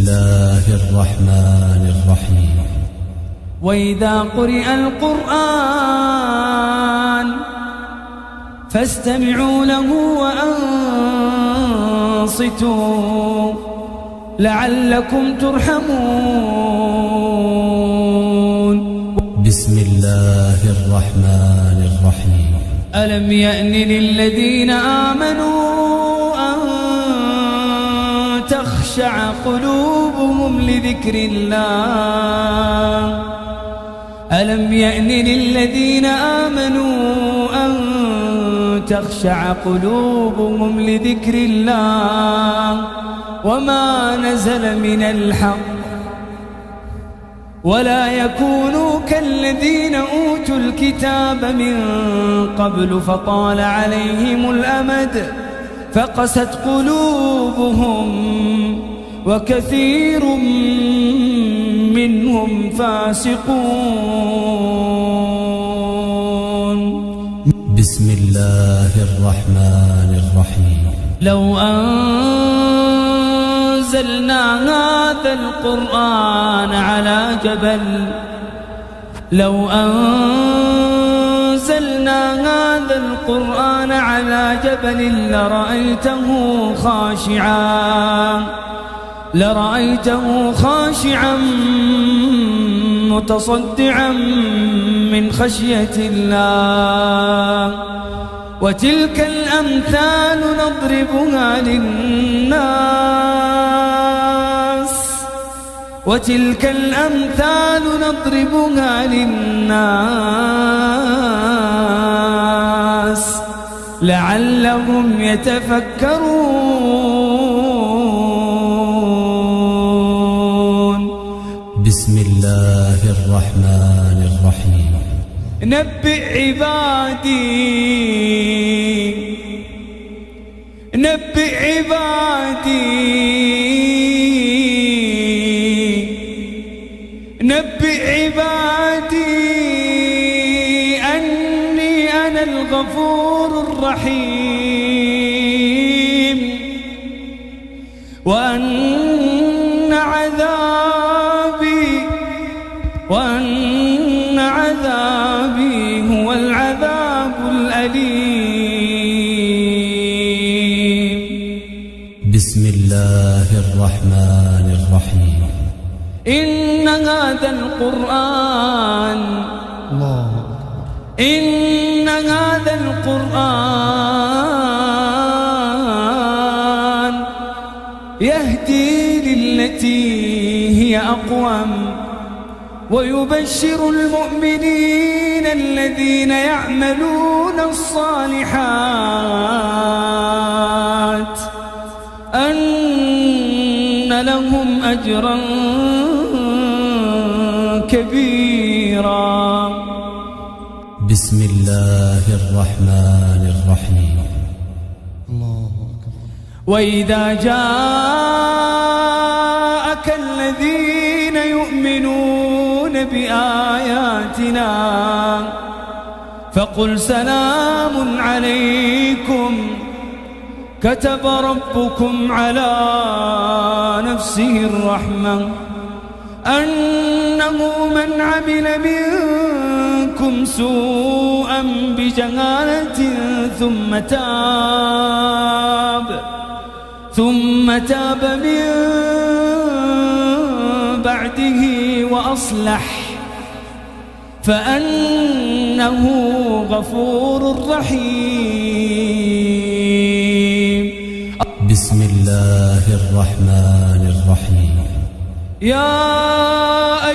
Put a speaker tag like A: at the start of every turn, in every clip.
A: الله الرحمن الرحيم.
B: وإذا قرئ القرآن فاستمعوا له وأنصتوا لعلكم ترحمون.
A: بسم الله الرحمن الرحيم.
B: ألم يأن للذين آمنوا أن تخشع قلوبهم لذكر الله. ألم يأن للذين آمنوا أن تخشع قلوبهم لذكر الله وما نزل من الحق ولا يكونوا كالذين أوتوا الكتاب من قبل فطال عليهم الأمد فقست قلوبهم وكثير منهم فاسقون.
A: بسم الله الرحمن الرحيم.
B: لو أنزلنا هذا القرآن على جبل لرأيته خاشعا متصدعا من خشية الله. وتلك الأمثال نضربها للناس لعلهم يتفكرون.
A: بسم الله الرحمن الرحيم.
B: نبئ عبادي أني أنا الغفور الرحيم وأن عذابي هو العذاب الأليم.
A: بسم الله الرحمن الرحيم.
B: إن هذا القرآن يهدي للتي هي أقوم ويبشر المؤمنين الذين يعملون الصالحات أن لهم أجرا كبيرا.
A: بسم الله الرحمن الرحيم.
B: وإذا جاءك الذين يؤمنون بآياتنا فقل سلام عليكم كتب ربكم على نفسه الرحمة أنه من عمل منكم سوءا بجهالة ثم تاب من بعده وأصلح فأنه غفور رحيم.
A: بسم الله الرحمن الرحيم.
B: يا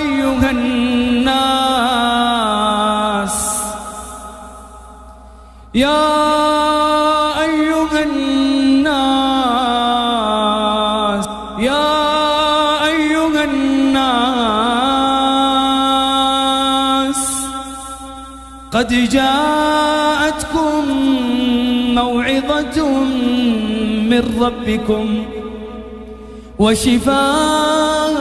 B: أيها الناس قد جاءتكم موعظة من ربكم وشفاء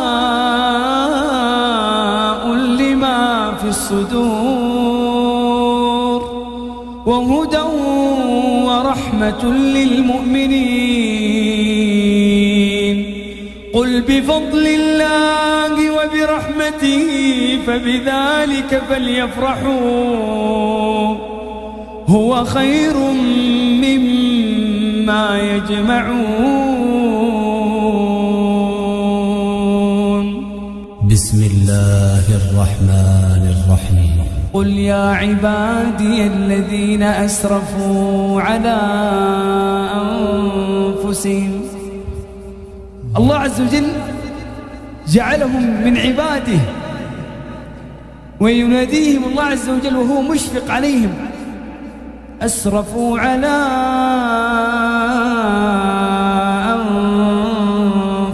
B: لما في الصدور وهدى ورحمة للمؤمنين. قل قل بفضل الله وبرحمته فبذلك فليفرحوا هو خير مما يجمعون.
A: بسم الله الرحمن الرحيم.
B: قل يا عبادي الذين أسرفوا على أنفسهم. الله عز وجل جعلهم من عباده ويناديهم الله عز وجل وهو مشفق عليهم. أسرفوا على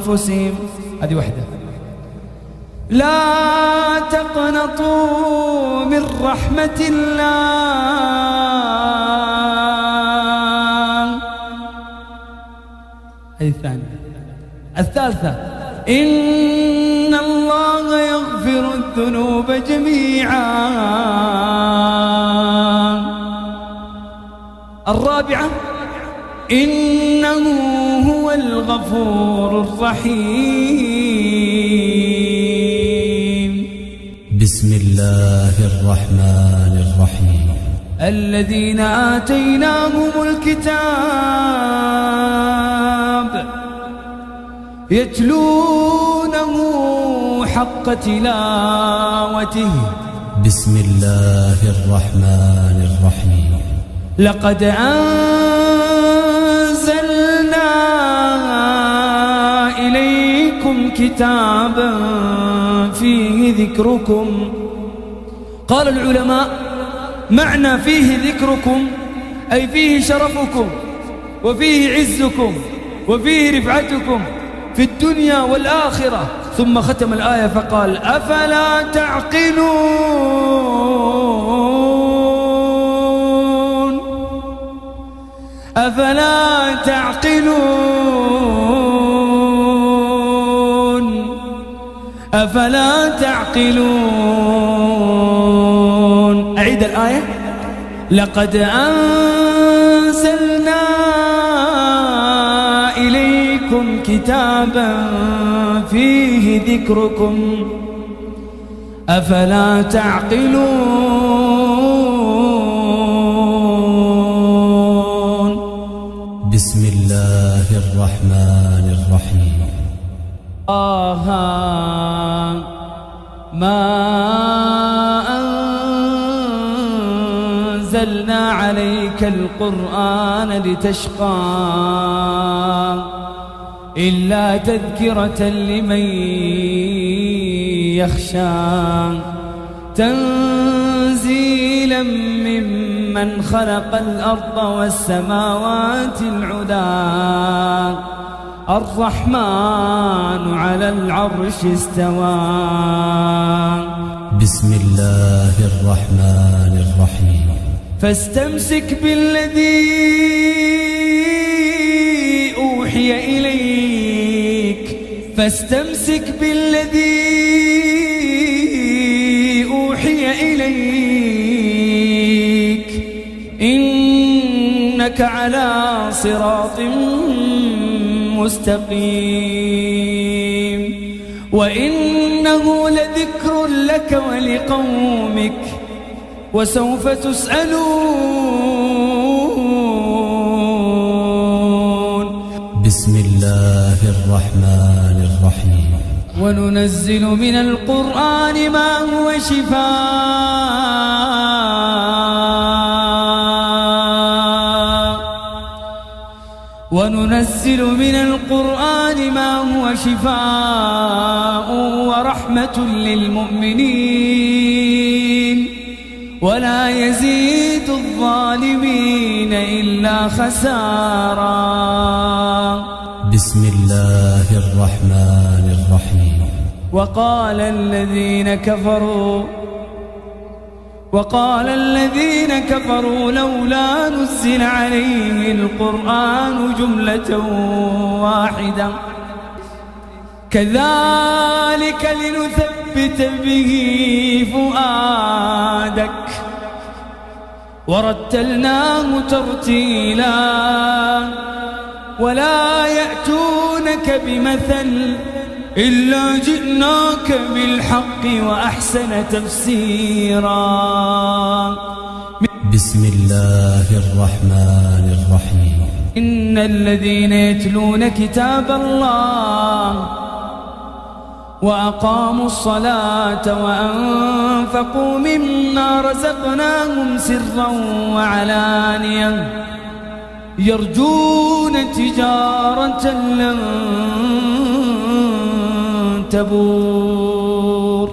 B: أنفسهم، هذه واحدة. لا تقنطوا من رحمة الله، هذه الثانية. الثالثة إن الله يغفر الذنوب جميعا. الرابعة إنه هو الغفور الرحيم.
A: بسم الله الرحمن الرحيم.
B: الذين آتيناهم الكتاب يتلونه حق تلاوته.
A: بسم الله الرحمن الرحيم.
B: لقد أنزلنا إليكم كتابا فيه ذكركم. قال العلماء معنى فيه ذكركم أي فيه شرفكم وفيه عزكم وفيه رفعتكم في الدنيا والآخرة. ثم ختم الآية فقال أفلا تعقلون، أفلا تعقلون، أفلا تعقلون. أعيد الآية. لقد أنزلنا إليكم كتابا فيه ذكركم أفلا تعقلون.
A: بسم الله الرحمن الرحيم.
B: ما أنزلنا عليك القرآن لتشقى إلا تذكرة لمن يخشى تنزيلا ممن خلق الأرض والسماوات العلى الرحمن على العرش استوى.
A: بسم الله الرحمن الرحيم.
B: فاستمسك بالذي أوحي إليك، فاستمسك بالذي أوحي إليك إنك على صراط مستقيم وإنه لذكر لك ولقومك وسوف تسألون.
A: بسم الله الرحمن الرحيم.
B: وننزل من القرآن ما هو شفاء، وننزل من القرآن ما هو شفاء ورحمة للمؤمنين ولا يزيد الظالمين إلا خسارا.
A: بسم الله الرحمن الرحيم.
B: وقال الذين كفروا لولا نزل عليه القرآن جملة واحدة كذلك لنثبت به فؤادك ورتلناه ترتيلا ولا يأتونك بمثل إلا جئناك بالحق وأحسن تفسيرا.
A: بسم الله الرحمن الرحيم.
B: إن الذين يتلون كتاب الله وأقاموا الصلاة وأنفقوا مما رزقناهم سرا وعلانية يرجون تجارة لن تبور.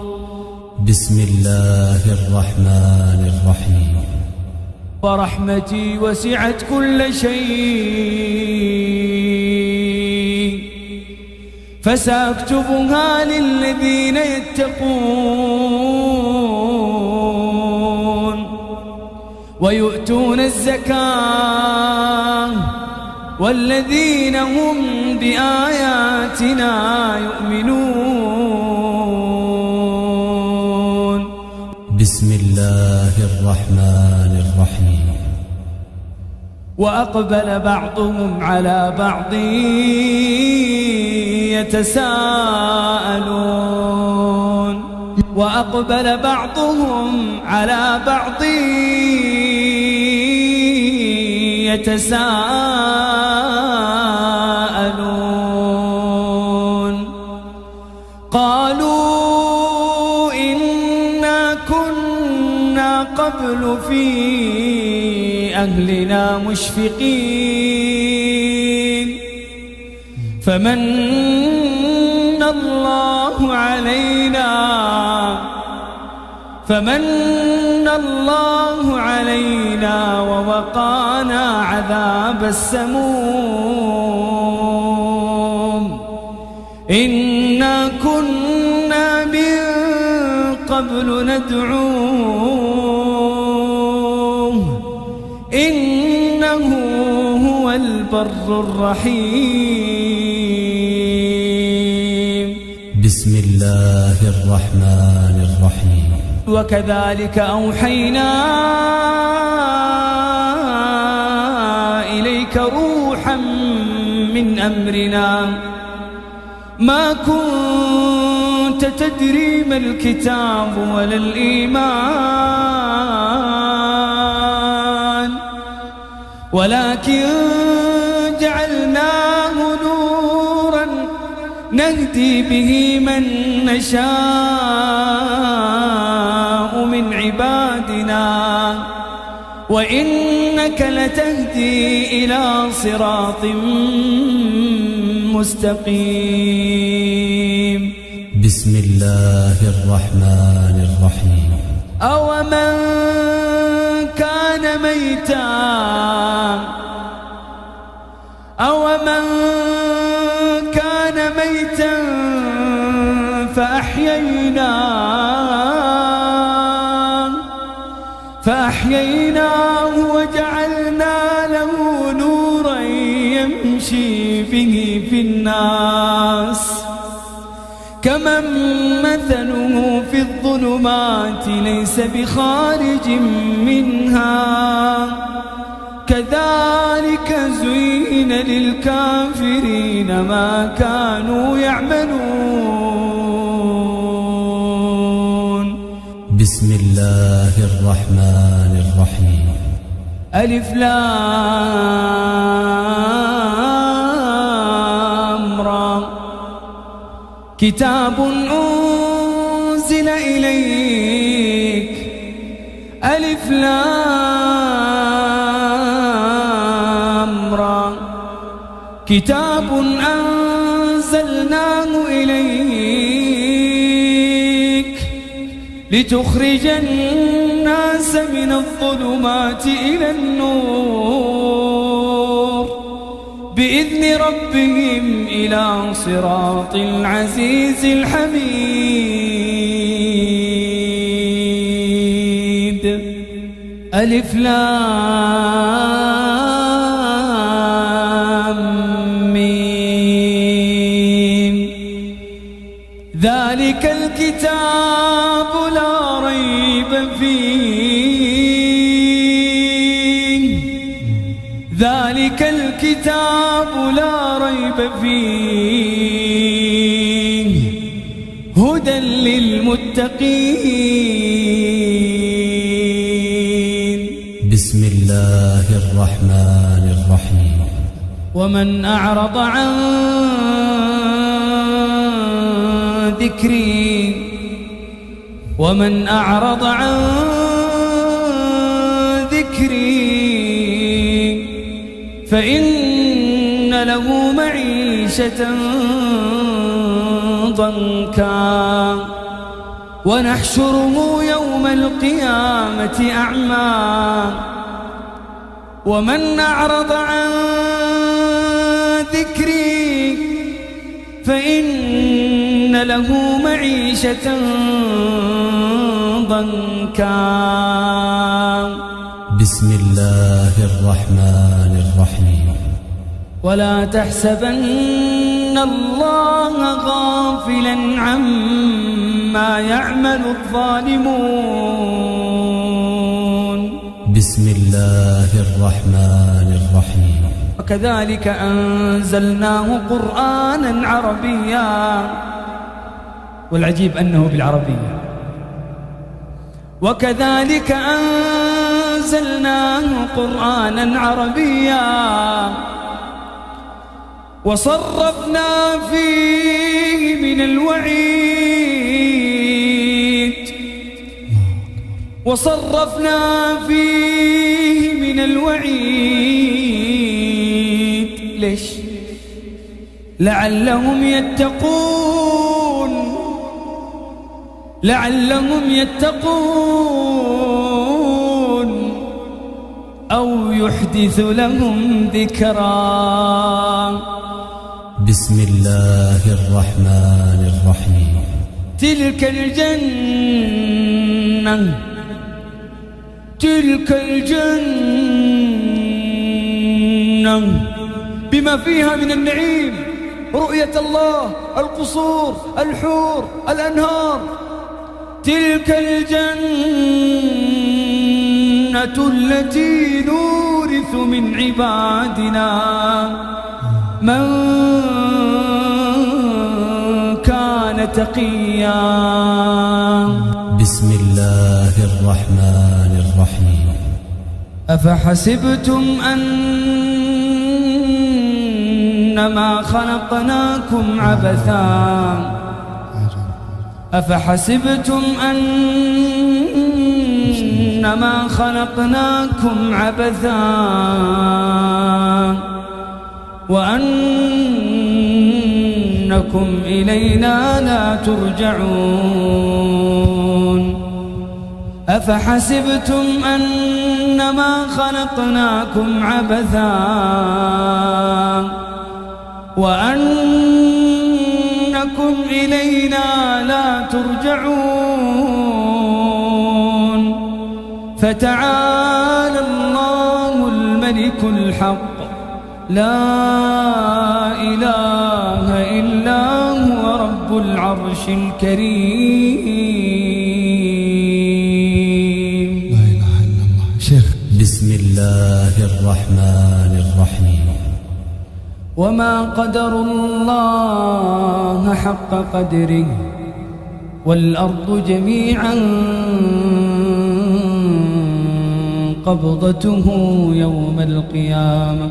A: بسم الله الرحمن الرحيم.
B: ورحمتي وسعت كل شيء فسأكتبها للذين يتقون ويؤتون الزكاة والذين هم بآياتنا يؤمنون.
A: بسم الله الرحمن الرحيم.
B: وأقبل بعضهم على بعض يتساءلون وأقبل بعضهم على بعض يتساءلون قالوا إنا كنا قبل في أهلنا مشفقين فمن الله علينا ووقانا عذاب السموم إنا كنا من قبل ندعوه إنه هو البر الرحيم.
A: بسم الله الرحمن الرحيم.
B: وكذلك أوحينا إليك روحا من أمرنا ما كنت تدري ما الكتاب ولا الإيمان ولكن جعلناه نورا نهدي به من نشاء من عبادنا وإنك لتهدي إلى صراط مستقيم.
A: بسم الله الرحمن الرحيم.
B: أومن كان ميتا فأحييناه وجعلنا له نورا يمشي به في الناس كمن مثله في الظلمات ليس بخارج منها كذلك زين للكافرين ما كانوا يعملون.
A: بسم الله الرحمن الرحيم.
B: ألف لام را كتاب أنزل إليك ألف لام را كتاب أنزلناه إليك لتخرج الناس من الظلمات إلى النور بإذن ربهم إلى صراط العزيز الحميد. ألف لام ميم ذلك الكتاب لا ريب فيه ذلك الكتاب لا ريب فيه للمتقين.
A: بسم الله الرحمن الرحيم.
B: ومن أعرض عن ذكري فإن له معيشة ضنكا ونحشره يوم القيامة أعمى. ومن أعرض عن ذكري فإن له معيشة ضنكا.
A: بسم الله الرحمن الرحيم.
B: ولا تحسبن الله غافلا عما يعمل الظالمون.
A: بسم الله الرحمن الرحيم.
B: وكذلك أنزلناه قرآنا عربيا، والعجيب أنه بالعربية. وكذلك أنزلناه قرآنا عربيا وصرفنا فيه من الوعيد ليش؟ لعلهم يتقون أو يحدث لهم ذكرا.
A: بسم الله الرحمن الرحيم.
B: تلك الجنة بما فيها من النعيم، رؤية الله، القصور، الحور، الأنهار. تلك الجنة التي نورث من عبادنا من كان تقيا.
A: بسم الله الرحمن الرحيم.
B: أفحسبتم أنما خلقناكم عبثا وأنكم إلينا لا ترجعون. أفحسبتم أنما خلقناكم عبثا وأنكم إلينا لا ترجعون. فتعالى الله الملك الحق لا إله إلا هو رب العرش الكريم.
C: لا إله إلا الله. شيخ.
A: بسم الله الرحمن الرحيم.
B: وما قدر الله حق قدره والأرض جميعا قبضته يوم القيامة.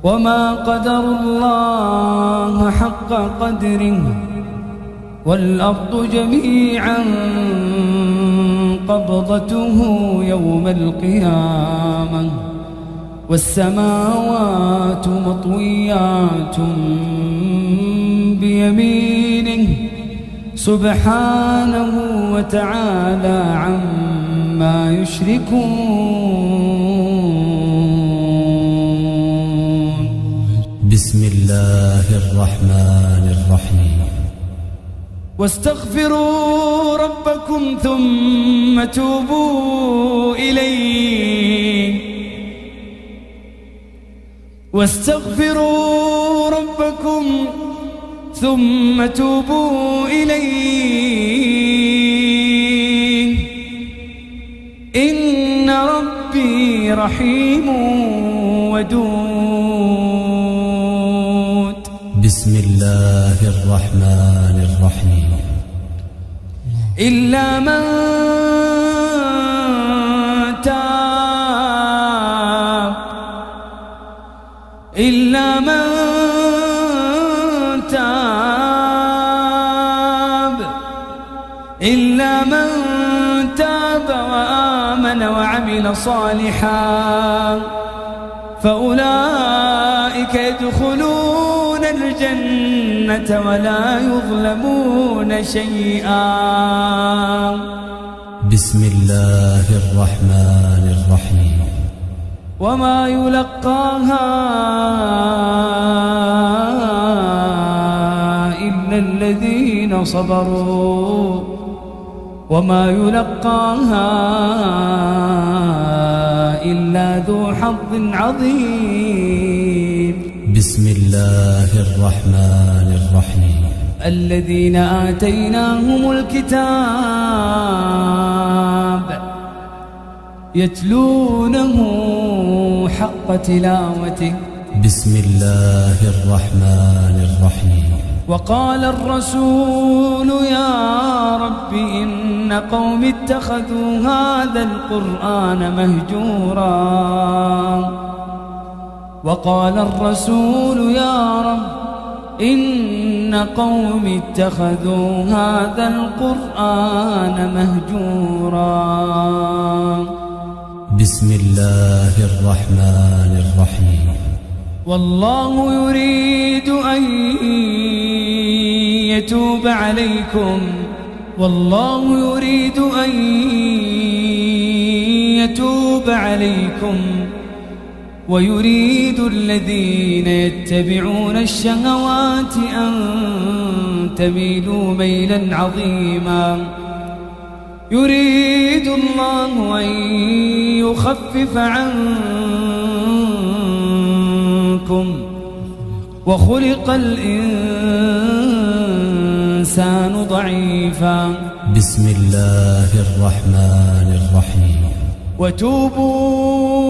B: وما قدر الله حق قدره والأرض جميعا قبضته يوم القيامة والسماوات مطويات بيمينه سبحانه وتعالى عما يشركون.
A: بسم الله الرحمن الرحيم.
B: واستغفروا ربكم ثم توبوا إليه. واستغفروا ربكم ثم توبوا إليه إن ربي رحيم ودود.
A: بسم الله الرحمن الرحيم.
B: إلا من تاب إلا من تاب إلا من تاب وآمن وعمل صالحا فأولئك يدخلون الجنة ولا يظلمون شيئا.
A: بسم الله الرحمن الرحيم.
B: وما يلقاها إلا الذين صبروا وما يلقاها إلا ذو حظ عظيم.
A: بسم الله الرحمن الرحيم.
B: الذين آتيناهم الكتاب يتلونه حق تلاوته.
A: بسم الله الرحمن الرحيم.
B: وقال الرسول يا رب إن قوم اتخذوا هذا القرآن مهجورا. وقال الرسول يا رب إن قوم اتخذوا هذا القرآن مهجورا.
A: بسم الله الرحمن الرحيم.
B: والله يريد أن يتوب عليكم والله يريد أن يتوب عليكم ويريد الذين يتبعون الشهوات أن تميلوا ميلا عظيما. يريد الله أن يخفف عنكم وخلق الإنسان ضعيفا.
A: بسم الله الرحمن الرحيم.
B: وتوبوا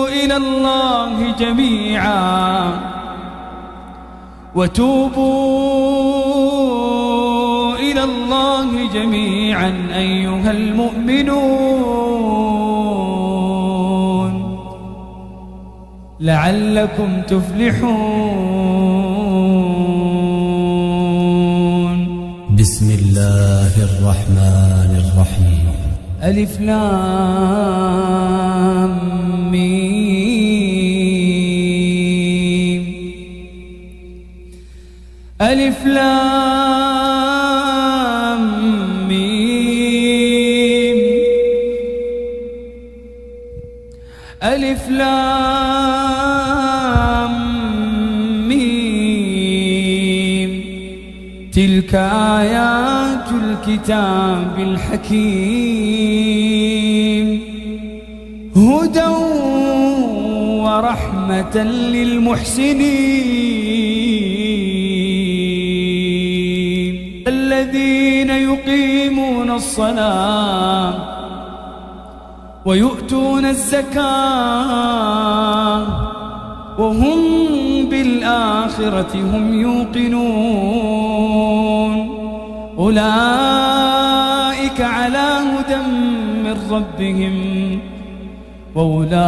B: إلى الله جميعا وتوبوا إلى الله جميعا أيها المؤمنون لعلكم تفلحون.
A: بسم الله الرحمن الرحيم.
B: ألف لام ميم ألف لام ميم ألف لام ميم تلك آيات الكتاب الحكيم هدى ورحمة للمحسنين الذين يقيمون الصلاة ويؤتون الزكاة وهم بالآخرة هم يوقنون أولئك على هدى من ربهم وأولئك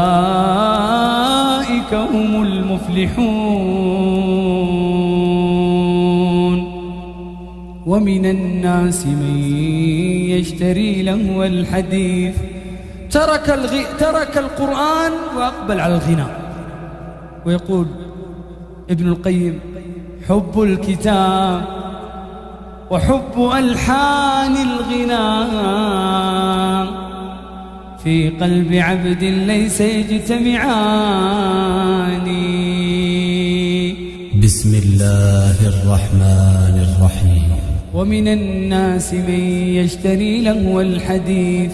B: هم المفلحون. ومن الناس من يشتري لهو الحديث ترك القرآن وأقبل على الغناء. ويقول ابن القيم حب الكتاب وحب ألحان الغناء في قلب عبد ليس يجتمعان.
A: بسم الله الرحمن الرحيم.
B: ومن الناس من يشتري لهو الحديث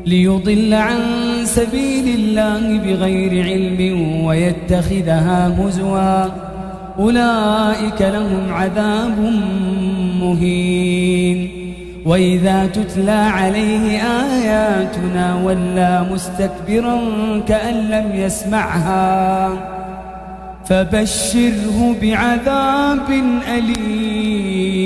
B: ليضل عن سبيل الله بغير علم ويتخذها هزوا أولئك لهم عذاب مهين. وإذا تتلى عليه آياتنا ولى مستكبرا كأن لم يسمعها فبشره بعذاب أليم.